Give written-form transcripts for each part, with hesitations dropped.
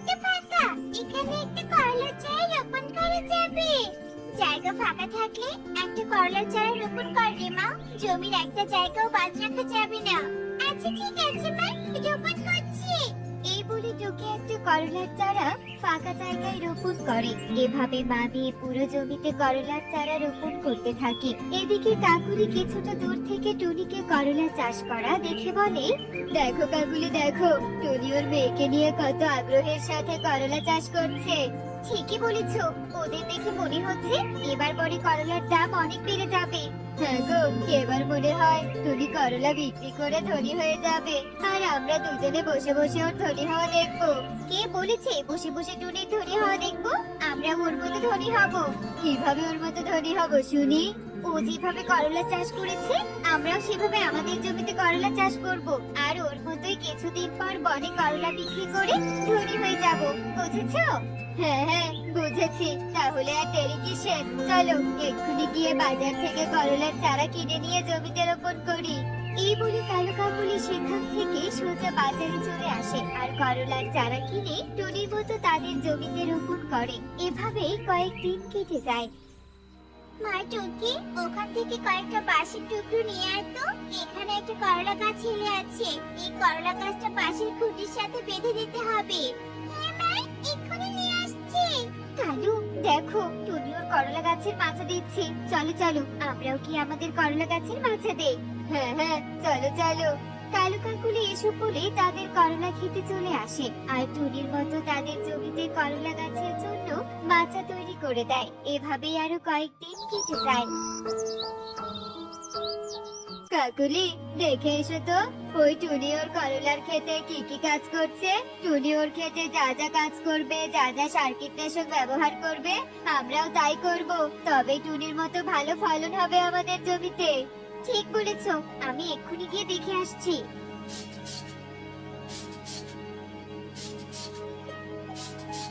তো ফাঁকা, এখানে একটা করলার চারা রোপণ করা যাবে। জায়গা ফাঁকা থাকলে একটা করলার চারা রোপণ কর রে মা, জমির একটা জায়গাও বাদ রাখা যাবে না। আচ্ছা ঠিক আছে মা, রোপণ করছি। এই বলে টুকি একটা করলার চারা ফাঁকা জায়গায় রোপণ করে। এভাবে মা দিয়ে পুরো জমিতে করলার চারা রোপণ করতে থাকে। এদিকে কাকুলি কিছুটা দূর থেকে টুনিকে করলা চাষ করা দেখে বলে, দেখো কাকুলি দেখো, টুনি ওর মেয়েকে নিয়ে কত আগ্রহের সাথে করলা চাষ করছে। ঠিকই বলেছো, ওদের দেখে মনে হচ্ছে এবার পরে করলার দাম অনেক বেড়ে যাবে। হ্যাঁ গো, এবার মনে হয় টুনি করলা বিক্রি করে ধনী হয়ে যাবে, আর আমরা দুজনে বসে বসে ওর ধনী হওয়া দেখবো। কে বলেছে বসে বসে টুনির ধনী হওয়া দেখবো? আমরা ওর মতো ধনী হব। কিভাবে ওর মতো ধনী হব শুনি? ও যেভাবে করলা চাষ করেছে আমরাও সেভাবে আমাদের জমিতে করলা চাষ করব, আর ওর মতোই কিছুদিন পর বনে করলা বিক্রি করে ধনী হয়ে যাব। বুঝেছো? হ্যাঁ হ্যাঁ বুঝেছি। তাহলে আর দেরি কিসের, চলো এক্ষুনি গিয়ে বাজার থেকে করলার চারা কিনে নিয়ে জমিতে রোপণ করি। এই বলে কালু কাকুলি সেখান থেকে সোজা বাজারে চলে আসে আর করলার চারা কিনে টুনির মতো তাদের জমিতে রোপণ করে। এভাবেই কয়েকদিন কেটে যায়। মা টুকি, ওখান থেকে কয়েকটা বাঁশের টুকরো নিয়ে আয় তো, এখানে একটা করলা গাছ হেলে আছে, এই করলা গাছটা বাঁশের খুঁটির সাথে বেঁধে দিতে হবে। হ্যাঁ মা, এক্ষুনি নিয়ে আসছি। কালু দেখো, টুনি ওর করলা গাছের মাচা দিচ্ছে, চলো চলো আমরাও কি আমাদের করলা গাছের মাচা দেই? হ্যাঁ হ্যাঁ চলো চলো। কালু কাকুলি এসব বলে তাদের করলা খেতে চলে আসে আর টুনির মতো তাদের জমিতে করলা গাছের জন্য মাচা তৈরি করে দেয়। এভাবেই আরো কয়েকদিন কেটে যায়। কাকুলি দেখে এসো তো, ওই টুনি ওর করলার খেতে কি কি কাজ করছে। টুনি ওর খেতে যা যা কাজ করবে, যা যা সার কীটনাশক ব্যবহার করবে, আমরাও তাই করব, তবে টুনির মতো ভালো ফলন হবে আমাদের জমিতে। ঠিক বলেছো, আমি এক্ষুনি গিয়ে দেখে আসছি।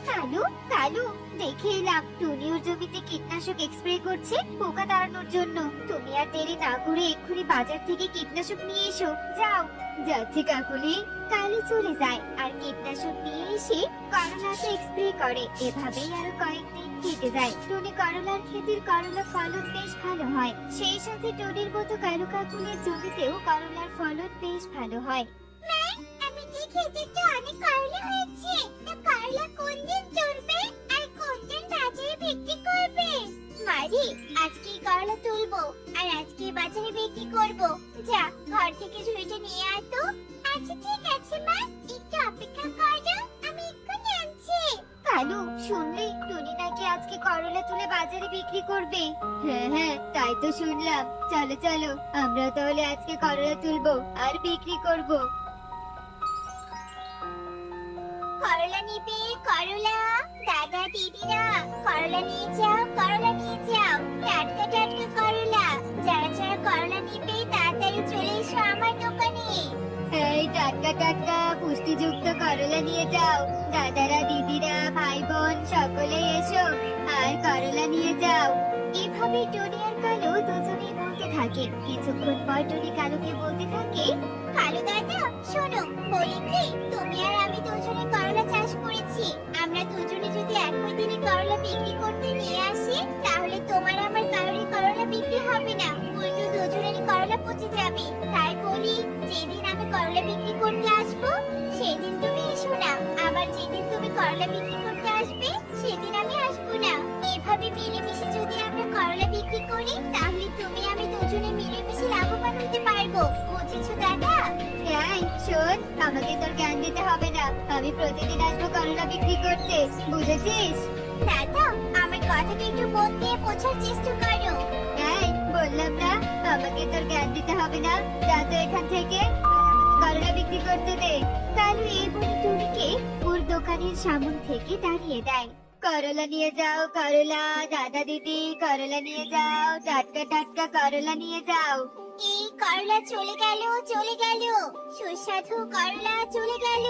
কালু কালু, দেখে এলাম টুনি ওর জমিতে কীটনাশক স্প্রে করছে পোকা তাড়ানোর জন্য। তুমি আর দেরি না করে এক্ষুনি বাজার থেকে কীটনাশক নিয়ে এসো, যাও। যাচ্ছি কাকুলি। কালু চলে যায় আর কীটনাশক নিয়ে এসে করলাতে স্প্রে করে। এভাবেই আরো কয়েকদিন কেটে যায়। টুনি করলার ক্ষেতের করলা ফলন বেশ ভালো হয়, সেই সাথে টুনির মতো কালু কাকুলির জমিতেও করলার ফলন বেশ ভালো হয়। আমি যে ক্ষেতেটা অনেক করলা হয়েছে, তা করলা কোন দিন তুলবে আর কোন দিন বাজারে বিক্রি করবে? মারি, আজকে করলা তুলবো আর আজকে বাজারে বিক্রি করব। যা, ঘর থেকে ঝুড়িটা নিয়ে আয় তো। আচ্ছা ঠিক আছে মা, একটু অপেক্ষা করো, আমি এক্ষুনি আনছি। কালু, শুনলি টুনি নাকি আজকে করলা তুলে বাজারে বিক্রি করবে? হ্যাঁ হ্যাঁ তাই তো শুনলাম। চলো চলো, আমরা তাহলে আজকে করলা তুলবো আর বিক্রি করব। করলা নিবে করলা, দাদা দিদিরা করলা নিয়ে যাও, করলা নিয়ে যাও, টাটকা টাটকা করলা। যারা যারা করলা নিবে তাড়াতাড়ি চলে এসো আমার দোকানে। এই টাটকা টাটকা পুষ্টিযুক্ত করলা নিয়ে যাও, দাদারা দিদিরা ভাই বোন সকলে এসো আর করলা নিয়ে যাও। এভাবে টুনি আর কালু দুজনেই বলতে থাকে। কিছুক্ষণ পর টুনি কালুকে বলতে থাকে, কালু দাদা শোনো, বলি কি, তুমি আর আমি দুজনে করলা চাষ করেছি, আমরা দুজনে যদি একই দিনে করলা বিক্রি করতে নিয়ে আসি, তাহলে তোমার আমার কারোরই করলা বিক্রি হবে না, উল্টো দুজনেরই করলা পচে যাবে। তাই বলি, যেদিন আমি করলা বিক্রি করতে আসবো সেদিন তুমি এসো না, আবার যেদিন তুমি করলা বিক্রি করতে আসবে সেদিন আমি আসবো না। এভাবে মিলেমিশে যদি আমরা করলা বিক্রি করি তাহলে তুমি আমি দুজনে মিলেমিশে লাভবান হতে পারবো। বুঝেছো দাদা? এই শোন, আমাকে তোর জ্ঞান দিতে হবে না, আমি প্রতিদিন আসবো করলা বিক্রি করতে, বুঝেছিস? দাদা, আমার কথাটা একটু মন দিয়ে বোঝার চেষ্টা করো। এই বললাম না, আমাকে তোর জ্ঞান দিতে হবে না, যা তো এখান থেকে, করলা বিক্রি করতে দে। কালু এই বলে টুনিকে ওর দোকানের সামন থেকে দাঁড়িয়ে দেয়। করলা নিয়ে যাও করলা, দাদা দিদি করলা নিয়ে যাও, টাটকা টাটকা করলা নিয়ে যাও। এই করলা চলে গেল, চলে গেল, সুস্বাদু করলা চলে গেল।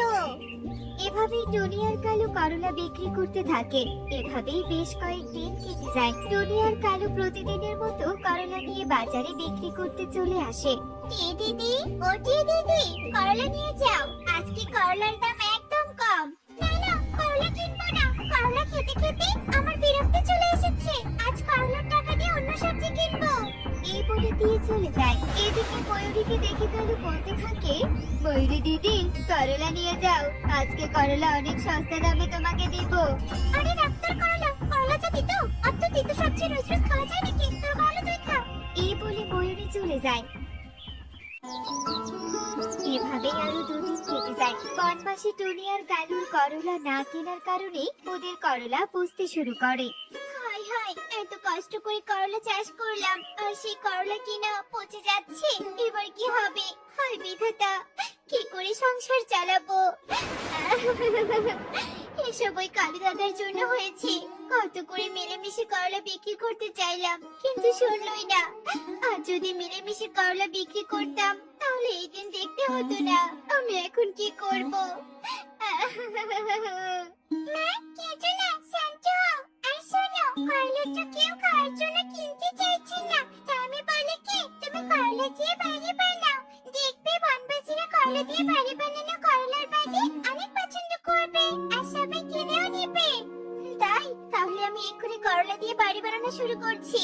এভাবেই টুনি আর কালু করলা বিক্রি করতে থাকে। এভাবেই বেশ কয়েকদিন কেটে যায়। টুনি আর কালু প্রতিদিনের মতো করলা নিয়ে বাজারে বিক্রি করতে চলে আসে। টি দিদি, ও টি দিদি, করলা নিয়ে যাও, আজকে করলার দাম একদম কম। না না, টুনিকে দেখে কালু বলতে থাকে, ময়ূরী দিদি করলা নিয়ে যাও, আজকে করলা অনেক সস্তা দামে তোমাকে দিব। আরে ডাক্তার, করলা যা দিত, আর তো তিতো সবজি রোজ রোজ খাওয়া যায় নাকি? তোর ভালো তুই খা। এই বলে ময়ূরী চলে যায়। এভাবেই আরো দুদিন কেটে যায়। বনবাসী টুনি আর কালুর করলা না কেনার কারণে ওদের করলা পুষতে শুরু করে। হায় হায়, এত কষ্ট করে করলা চাষ করলাম আর সেই করলা কিনা পচে যাচ্ছে, এবার কি হবে? হায় বিধাতা, কি করে সংসার চালাবো? এসব ওই কালু দাদার জন্য হয়েছে। কত করে মিলেমিশে করলা বিক্রি করতে চাইলাম, কিন্তু শুনলই না। আর যদি মিলেমিশে করলা বিক্রি করতাম তাহলে এই দিন দেখতে হতো না। আমি এখন কি করব? মা, কেঁদো না, শান্ত হও। আর শোনো, করলা তো কেউ খাওয়ার জন্য কিনতে চাইছে না, তাই আমি বলি কি, তুমি করলা দিয়ে বাড়ি বানাও। দেখবে বনবাসীরা করলা দিয়ে বাড়ি বানানো করলার বাড়ি অনেক পছন্দ করবে আর সবাই কিনেও নেবে। তাই তাহলে আমি এক্ষুনি করলা দিয়ে বাড়ি বানানো শুরু করছি।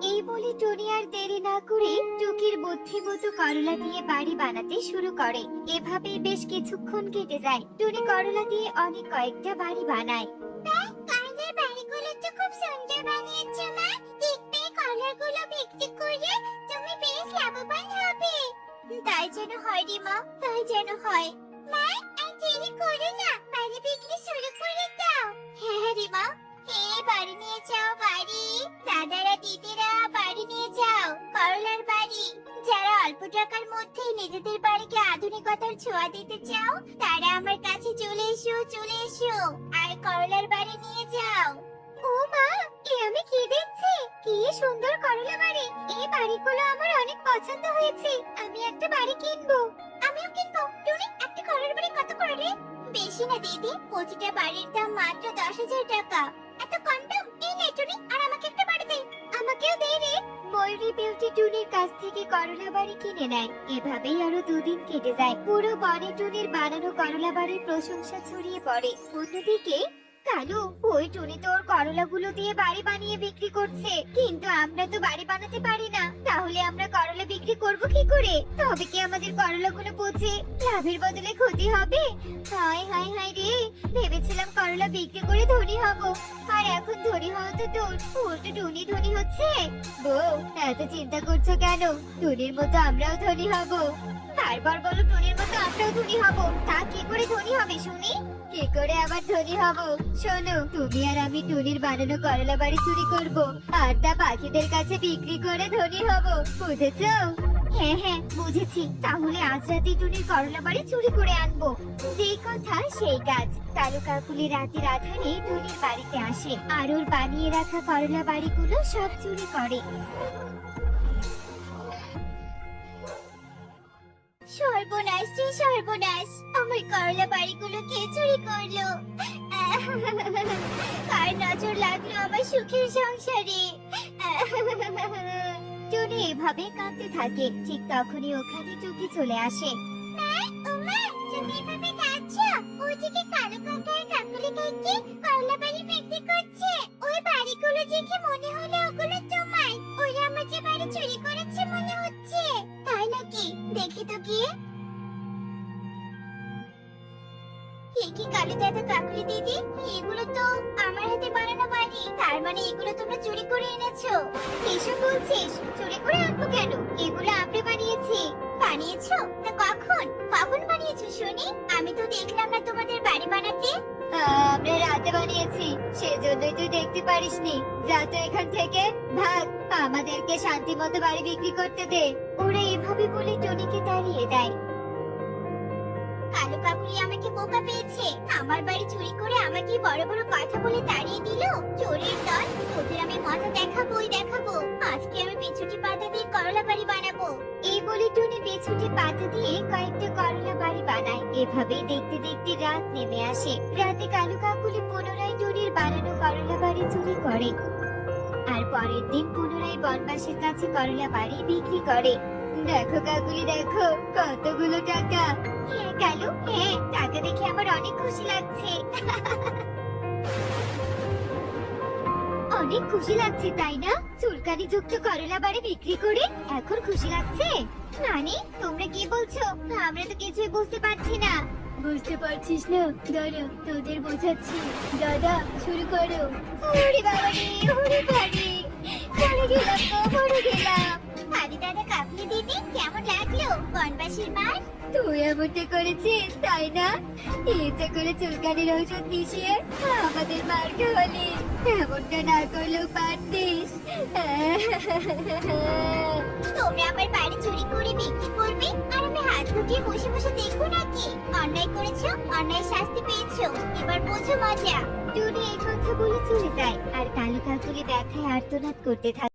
এই বলে টুনি আর দেরি না করে টুকির বুদ্ধি মতো করলা দিয়ে বাড়ি বানাতে শুরু করে। এভাবেই বেশ কিছুক্ষণ কেটে যায়। টুনি করলা দিয়ে অনেক কয়েকটা বাড়ি বানায়। করলার বাড়িগুলো তো খুব সুন্দর বানিয়েছো মা। দেখবে করলাগুলো বিক্রি করে তুমি বেশ লাভবান হবে। তাই যেন হয় রে মা, তাই যেন হয়। মা, আর দেরি করো না, বাড়ি বিক্রি শুরু করে দাও। হ্যাঁ হ্যাঁ রে মা, এই বাড়ি নিয়ে যাও বাড়ি। দাদারা দিদিরা বাড়ি নিয়ে যাও, করলার বাড়ি। যারা অল্প টাকার মধ্যেই নিজেদের বাড়িকে আধুনিকতার ছোঁয়া দিতে চাও তারা আমার কাছে চলে এসো, চলে এসো আর করলার বাড়ি নিয়ে যাও। ও মা, এ আমি কি দেখছি? কি সুন্দর করলা বাড়ি! এই বাড়িগুলো আমার অনেক পছন্দ হয়েছে। আমি একটা বাড়ি কিনবো। আমিও কিনবো। টুনি, একটা করলার বাড়ি কত করে রে? বেশি না দিদি, প্রতিটা বাড়ির দাম মাত্র 10,000 টাকা। এত কম দাম? এই নে টুনি, আর আমাকে একটা বাড়ি দে। আমাকেও দে রে। ময়ূরী বিউটি টুনির কাছ থেকে করলা বাড়ি কিনে নেয়। এভাবেই আরো দুদিন কেটে যায়। পুরো বনে টুনির বানানো করলা বাড়ির প্রশংসা ছড়িয়ে পড়ে। অন্যদিকে কালু, ওই টুনি তো ওর করলাগুলো দিয়ে বাড়ি বানিয়ে বিক্রি করছে, কিন্তু আমরা তো বাড়ি বানাতে পারি না। তাহলে আমরা করলা বিক্রি করব কি করে? তবে কি আমাদের করলাগুলো পচে লাভের বদলে ক্ষতি হবে? হায় হায় হায় রে, ভেবেছিলাম করলা বিক্রি করে ধনী হব, আর এখন ধনী হওয়া তো দূর, উল্টো টুনি ধনী হচ্ছে। বউ, এত চিন্তা করছো কেন? টুনির মতো আমরাও ধনী হব। বারবার বলো টুনির মতো আমরাও ধনী হব। তা কি করে ধনী হবে শুনি? কি করে আবার ধনী হব? শোনো, তুমি আর আমি টুনির বানানো করলা বাড়ি চুরি করব আর তা পাখিদের কাছে বিক্রি করে ধনী হব, বুঝেছো? হ্যাঁ হ্যাঁ, বুঝেছি। তাহলে আজ রাতে টুনির করলা বাড়ি চুরি করে আনবো। যেই কথা সেই কাজ। কালু কাকুলি রাতের আধারে টুনির বাড়িতে আসে আর ওর বানিয়ে রাখা করলা বাড়িগুলো সব চুরি করে। সর্বনাশ রে সর্বনাশ, আমার করলা বাড়িগুলো কে চুরি করলো? কার নজর লাগলো আমার সুখের সংসারে? টুনি এভাবে কাঁদতে থাকে। ঠিক তখনই ওখানে টুকি চলে আসে। তুমি এভাবে কাঁদছো? ওদিকে কালো কাকা আর কাকুলি কাকি করলা বাড়ি বিক্রি করছে। ওই বাড়িগুলো দেখে মনে হলো ওগুলো তোমার। ওরা আমার যে বাড়ি চুরি করেছে মনে হচ্ছে। তাই নাকি? দেখি তো গিয়ে। কি কালু দাদা, কাকুলি দিদি, এগুলো তো আমার হাতে বানানো বাড়ি। তার মানে এগুলো তোমরা চুরি করে এনেছো? এসব বলছিস? চুরি করে আনবো কেন? এগুলো আমরা বানিয়েছি। বানিয়েছো? না কখন? কখন বানিয়েছো শুনি? আমি তো দেখলাম না তোমাদের বাড়ি বানাতে। আমরা রাতে বানিয়েছি, সেজন্যই তুই দেখতে পারিসনি। যা তো এখান থেকে, ভাগ। আমাদেরকে শান্তি মতো বাড়ি বিক্রি করতে দে। ওরা এভাবে বলে টনিকে তাড়িয়ে দেয়। কালু কাকুলি আমাকে বোকা পেয়েছে। আমার বাড়ি চুরি করে আমাকে বড় বড় কথা বলে তাড়িয়ে দিল। চোরের দল, ওদের আমি মজা দেখাবোই দেখাবো। আজকে আমি বিছুটি পাতা দিয়ে করলা বাড়ি বানাবো। এই বলে টুনি বিছুটি পাতা দিয়ে কয়েকটা করলা বাড়ি বানায়। এভাবেই দেখতে দেখতে রাত নেমে আসে। রাতে কালু কাকুলি পুনরায় টুনির বানানো করলা বাড়ি চুরি করে আর পরের দিন পুনরায় বনবাসীর কাছে করলা বাড়ি বিক্রি করে। দেখো কাকুলি, দেখো কতগুলো টাকা। হ্যাঁ কালু, হ্যাঁ, টাকা দেখে আমার অনেক খুশি লাগছে। অনেক খুশি লাগছে তাই না? চুল চুলকানি যুক্ত করলা বাড়ি বিক্রি করে এখন খুশি লাগছে? নানি, তোমরা কি বলছো? আমরা তো কিছুই বুঝতে পারছি না। বুঝতে পারছিস না? দাঁড়া, তোদের বোঝাচ্ছি। দাদা, শুরু করো। ওরে বাবা রে, ওরে বাড়ি, পড়ে গেলাম তো, পড়ে গেলাম। আরে দাদা, কাকলি দিদি, কেমন লাগলো বনবাসীর মার? তুই এমনটা করেছিস, তাই না? ইচ্ছে করে চুলকানির ঔষধ মিশিয়ে আমাদের মার খাওয়ালি। এমনটা না করলেও পারতিস। তোমরা আমার বাড়ি চুরি করে বিক্রি করবে আর আমি হাত গুটিয়ে বসে বসে দেখবো নাকি? অন্যায় করেছো, অন্যায় শাস্তি পেয়েছো, এবার বোঝো মজা। টুনি এই কথা বলে চলে যায় আর কালু কাকুলি ব্যথায় আর্তনাদ করতে থাকে।